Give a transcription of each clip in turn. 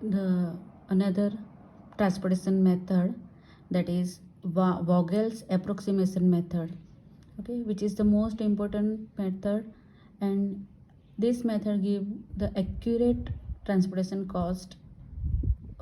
the another transportation method, that is Vogel's approximation method, okay, which is the most important method, and this method give the accurate transportation cost.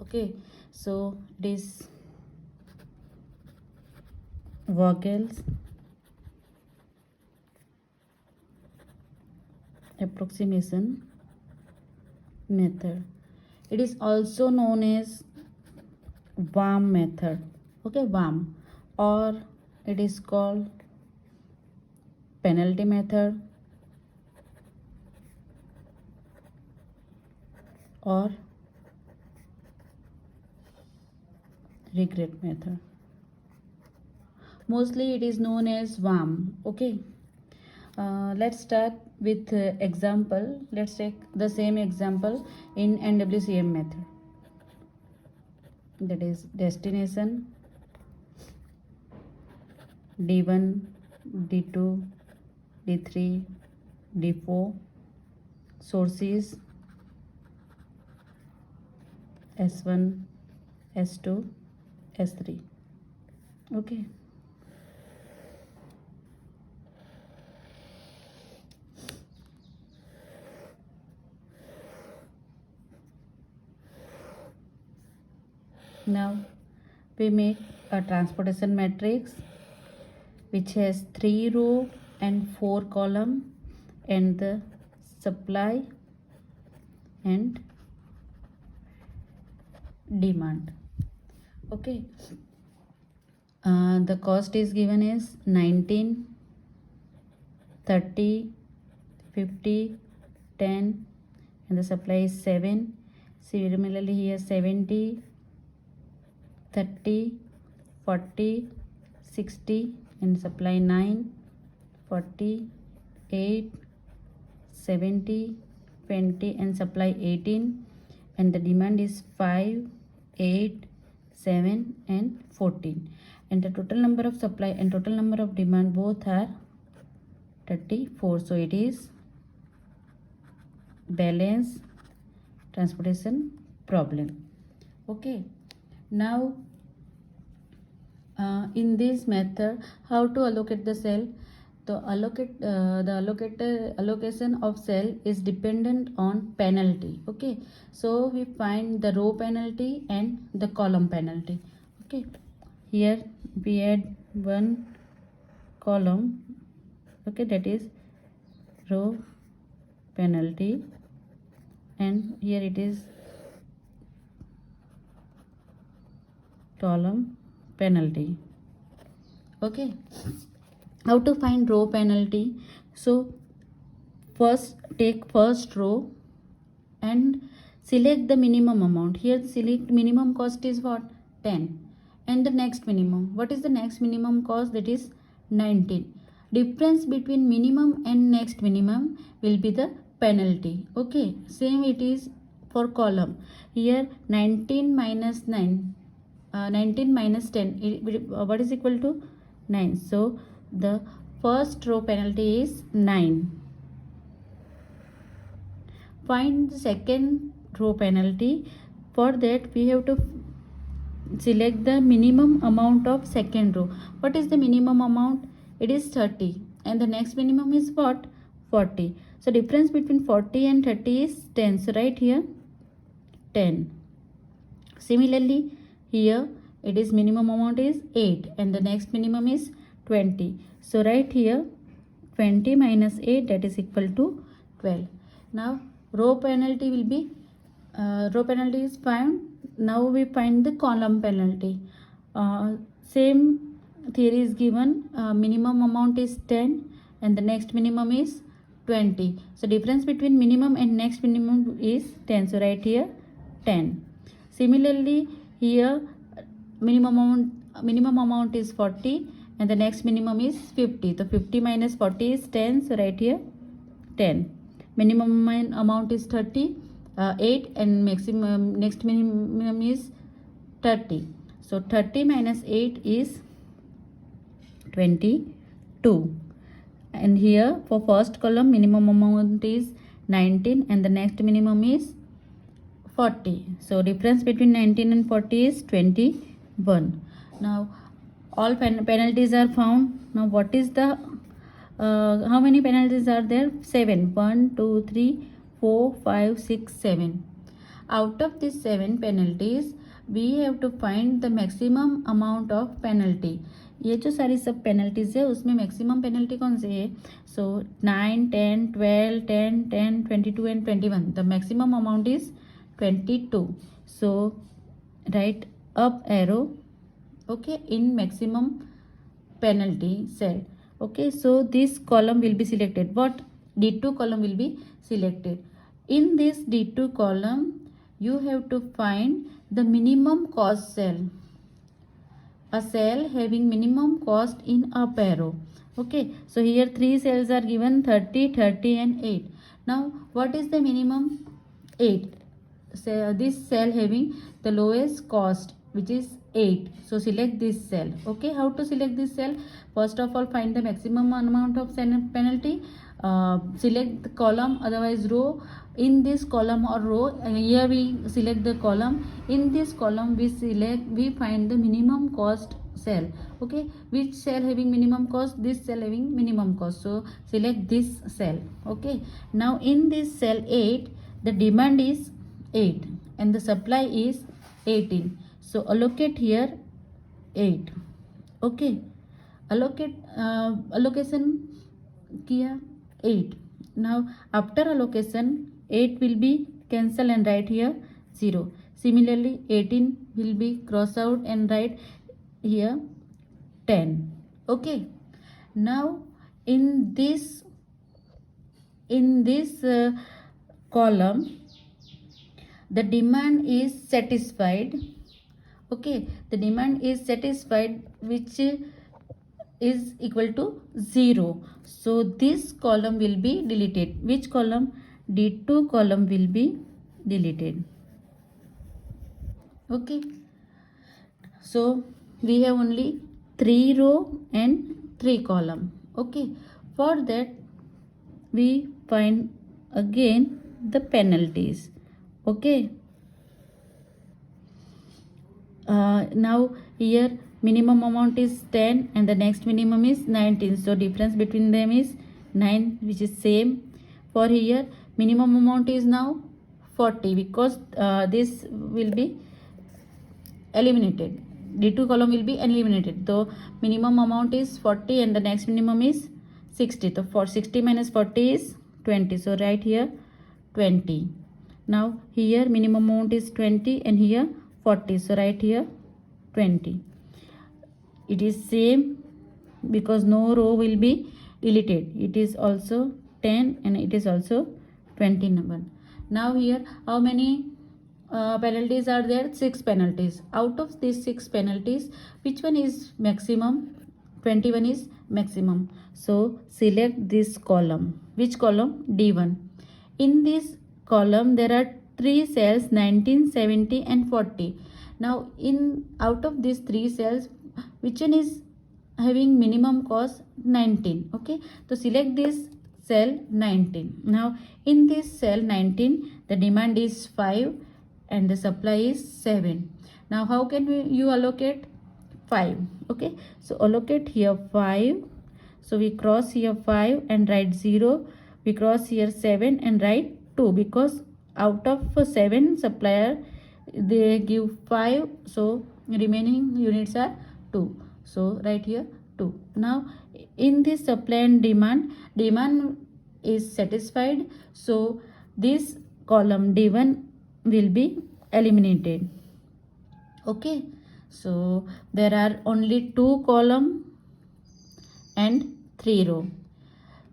Okay, so it is Vogel's approximation method. It is also known as WAM method. Okay, WAM, or it is called penalty method, or regret method. Mostly it is known as WAM. Okay, let's start with example. Let's take the same example in NWCM method, that is destination, D1, D2, D3, D4, sources, S1, S2, S3. Okay. Now we make a transportation matrix which has 3 row and 4 column, and the supply and demand. Okay, the cost is given as 19, 30, 50, 10, and the supply is 7. Similarly here 70, 30, 40, 60, and supply 9, 40, 8, 70, 20, and supply 18, and the demand is 5, 8, 7, and 14, and the total number of supply and total number of demand both are 34. So it is balance transportation problem. Okay, now in this method, how to allocate the cell? The allocation of cell is dependent on penalty. Okay, so we find the row penalty and the column penalty. Okay, here we add one column. Okay, that is row penalty, and here it is column penalty. Okay, how to find row penalty? So first take first row and select the minimum amount. Here select minimum cost is what? 10, and the next minimum, what is the next minimum cost? That is 19. Difference between minimum and next minimum will be the penalty. Okay, same it is for column. Here 19 minus 9, 19 minus 10, what is equal to 9. So the first row penalty is 9. Find the second row penalty. For that we have to select the minimum amount of second row. What is the minimum amount? It is 30, and the next minimum is what? 40. So difference between 40 and 30 is 10. So right here 10. Similarly here it is minimum amount is 8, and the next minimum is 20. So right here 20 minus 8, that is equal to 12. Now row penalty will be row penalty is found. Now we find the column penalty. Same theory is given. Minimum amount is 10, and the next minimum is 20. So difference between minimum and next minimum is 10. So right here 10. Similarly here minimum amount is 40, and the next minimum is 50. So 50 minus 40 is 10. So right here 10. Minimum amount is 30, 8, and maximum next minimum is 30. So 30 minus 8 is 22. And here for first column minimum amount is 19, and the next minimum is 40. So difference between 19 and 40 is 21. Now all penalties are found. Now what is the how many penalties are there? 7. 1 2 3 4 5 6 7. Out of these 7 penalties we have to find the maximum amount of penalty. ये जो सारी सब penalties है उसमें maximum penalty कौन सी है? सो 9 10 12 10 10 22 and 21. The maximum amount is 22. So right up arrow okay in maximum penalty cell. Okay, so this column will be selected. What? D2 column will be selected. In this D2 column you have to find the minimum cost cell, a cell having minimum cost in up arrow. Okay, so here 3 cells are given, 30 30 and 8. Now what is the minimum? 8. So this cell having the lowest cost, which is 8. So select this cell. Okay, how to select this cell? First of all, find the maximum amount of penalty. Select the column, otherwise row. In this column or row, here we select the column. In this column we find the minimum cost cell. Okay, which cell having minimum cost? This cell having minimum cost. So select this cell. Okay, now in this cell 8, the demand is 8 and the supply is 18. So allocate here 8. Okay, allocation किया 8. Now after allocation 8 will be cancel and write here 0. Similarly 18 will be cross out and write here 10. Okay, now in this column the demand is satisfied. Okay, the demand is satisfied, which is equal to 0. So this column will be deleted. Which column? D2 column will be deleted. Okay, so we have only 3 row and 3 column. Okay, for that we find again the penalties. Okay, now here minimum amount is 10 and the next minimum is 19. So difference between them is 9, which is same. For here minimum amount is now 40 because this will be eliminated. D2 column will be eliminated. So minimum amount is 40 and the next minimum is 60. So for 60 minus 40 is 20. So write here 20. Now here minimum amount is 20 and here 40. So write here 20. It is same because no row will be deleted. It is also 10 and it is also 20 number. Now here how many penalties are there? 6 penalties. Out of these 6 penalties, which one is maximum? 21 is maximum. So select this column. Which column? D1. In this column there are 3 cells, 19 70 and 40. Now in out of these 3 cells, which one is having minimum cost? 19. Okay, so select this cell 19. Now in this cell 19 the demand is 5 and the supply is 7. Now how can you allocate? 5. Okay, so allocate here 5. So we cross here 5 and write 0. We cross here 7 and write 2 because out of 7 supplier they give 5, so remaining units are 2. So write here 2. Now in this supply and demand is satisfied, so this column D1 will be eliminated. Okay, so there are only 2 column and 3 row.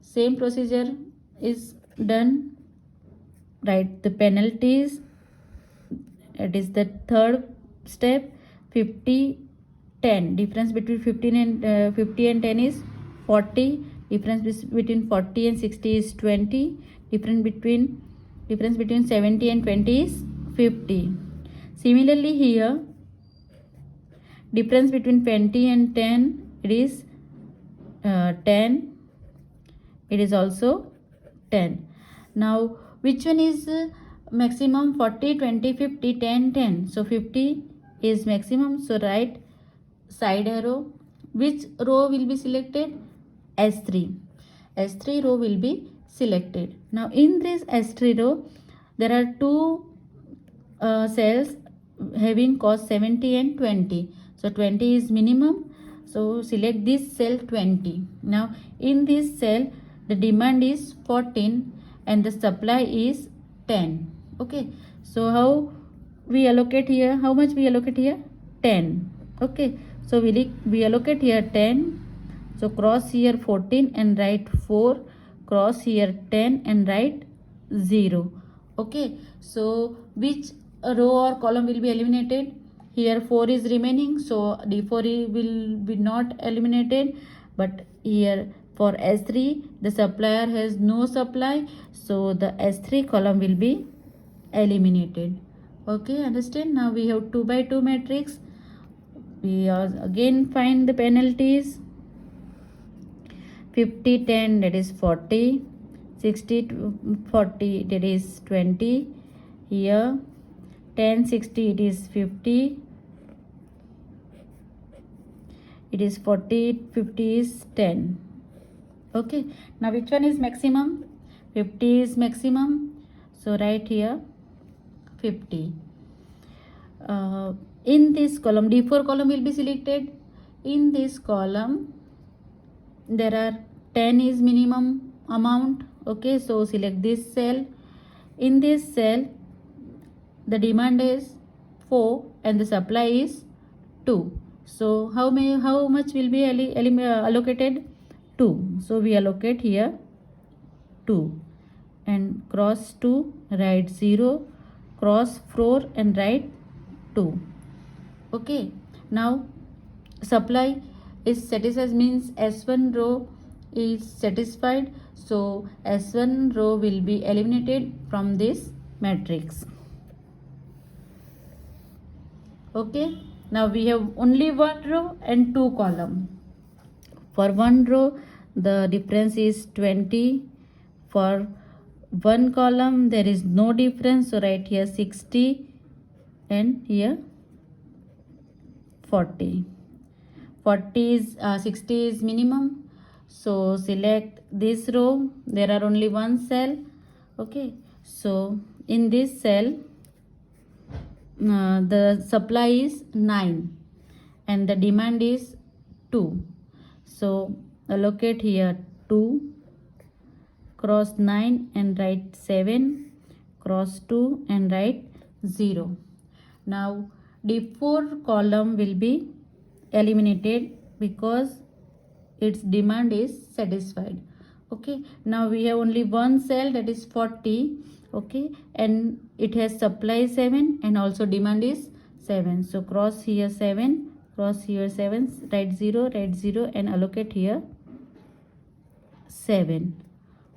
Same procedure is done. Write the penalties. It is the third step. 50 10. Difference between 50 and 10 is 40. Difference between 40 and 60 is 20. Difference between 70 and 20 is 50. Similarly here difference between 20 and 10 it is 10. It is also 10. Now which one is maximum 40, 20, 50, 10, 10. So 50 is maximum. So write side arrow. Which row will be selected? S3. S3 row will be selected. Now in this S3 row, there are two cells having cost 70 and 20. So 20 is minimum. So select this cell 20. Now in this cell, the demand is 14 and the supply is 10. Okay. So how we allocate here? How much we allocate here? 10. Okay. So we allocate here 10. So cross here 14 and write 4. Cross here 10 and write 0. Okay. So which row or column will be eliminated? Here 4 is remaining. So D4 will be not eliminated. But here for S3 the supplier has no supply. So the S3 column will be eliminated. Okay, understand? Now we have 2 by 2 matrix. We again find the penalties. 50, 10, that is 40. 60, 40, that is 20. Here 10, 60, it is 50. It is 40, 50 is 10. Okay, now which one is maximum? 50 is maximum. So write here 50. In this column, D4 column will be selected. In this column, there are 10 is minimum amount. Okay, so select this cell. In this cell, the demand is 4 and the supply is 2. So how much will be allocated? 2. So we allocate here 2 and cross 2, write 0, cross 4 and write 2. Okay, now supply is satisfied, means S1 row is satisfied. So S1 row will be eliminated from this matrix. Okay, now we have only one row and two column. For one row the difference is 20. For one column there is no difference, so write here 60 and here 40. 40 is 60 is minimum, so select this row. There are only one cell. Okay, so in this cell the supply is 9 and the demand is 2. So allocate here 2, cross 9 and write 7, cross 2 and write 0. Now D4 column will be eliminated because its demand is satisfied. Okay, now we have only one cell, that is 40. Okay, and it has supply 7 and also demand is 7. So cross here 7, cross here 7, write 0, and allocate here 7.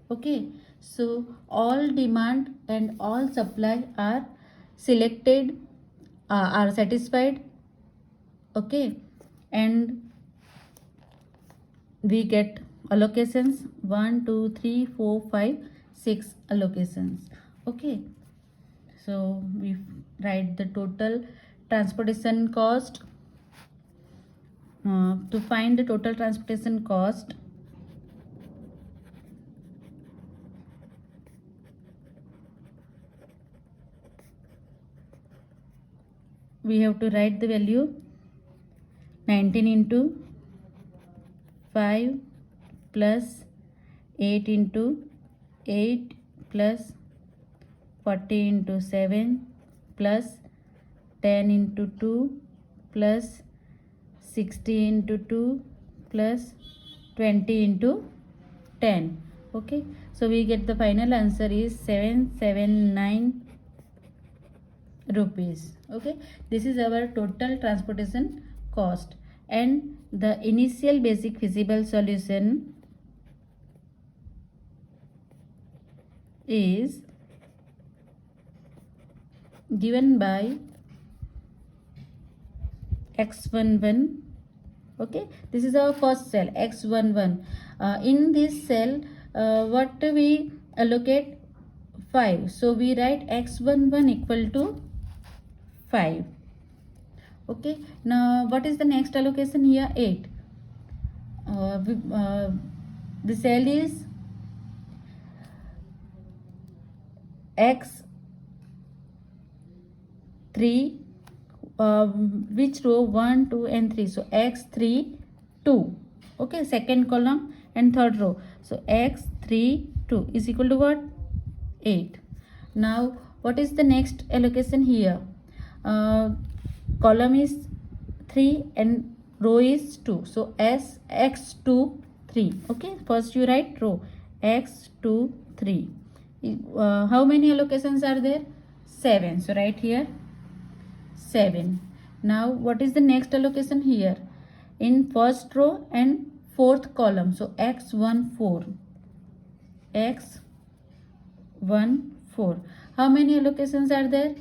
Okay, so all demand and all supply are selected, are satisfied. Okay, and we get allocations 1, 2, 3, 4, 5, 6 allocations. Okay, so we write the total transportation cost. To find the total transportation cost, we have to write the value 19 into 5 plus 8 into 8 plus 40 into 7 plus 10 into 2 plus 60 into 2 plus 20 into 10. Okay, so we get the final answer is 779 rupees. Okay, this is our total transportation cost, and the initial basic feasible solution is given by X11. Okay, this is our first cell X11. In this cell what we allocate? 5. So we write x11 equal to 5. Okay. Now what is the next allocation here? 8. The cell is x3, which row? 1, 2 and 3. So x3 2. Okay, second column and third row. So x3 2 is equal to what? 8. Now what is the next allocation here? Column is 3 and row is 2. So x2 3. Okay, first you write row x2 3. How many allocations are there? 7. So write here 7. Now what is the next allocation here? In first row and fourth column. So x14. x14. How many allocations are there?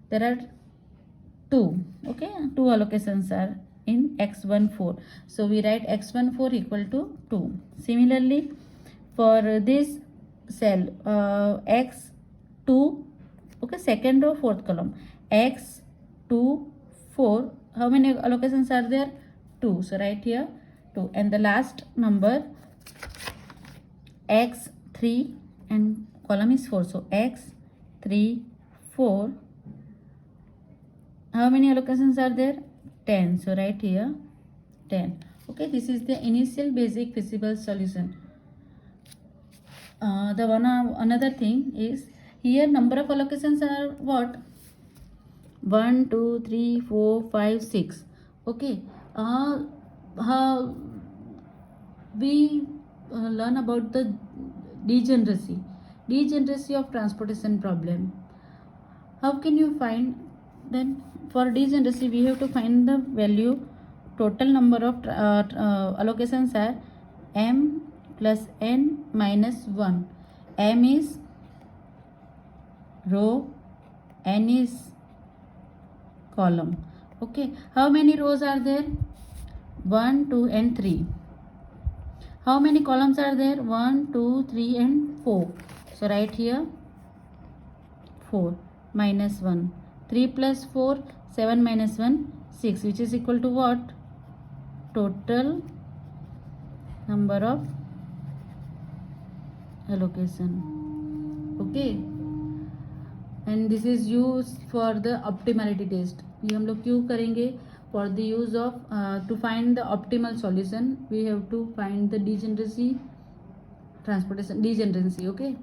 There are 2. Okay, 2 allocations are in x14. So we write x14 equal to 2. Similarly, for this cell x2, okay, second row, fourth column, x2 4. How many allocations are there? 2. So write here 2. And the last number x3 and column is 4. So x3 4. How many allocations are there? 10. So write here 10. Okay, this is the initial basic feasible solution. Another thing is here number of allocations are what? 1, 2, 3, 4, 5, 6. Okay. We learn about the degeneracy of transportation problem. How can you find? Then for degeneracy we have to find the value. Total number of allocations are m plus n minus 1. M is row, n is column. Okay, how many rows are there? 1, 2 and 3. How many columns are there? 1, 2, 3 and 4. So write here 4 minus 1. 3 plus 4, 7 minus 1, 6, which is equal to what? Total number of allocation. Okay, and this is used for the optimality test. ये हम लोग क्यों करेंगे? For the use of to find the optimal solution, we have to find the degeneracy, transportation degeneracy. Okay.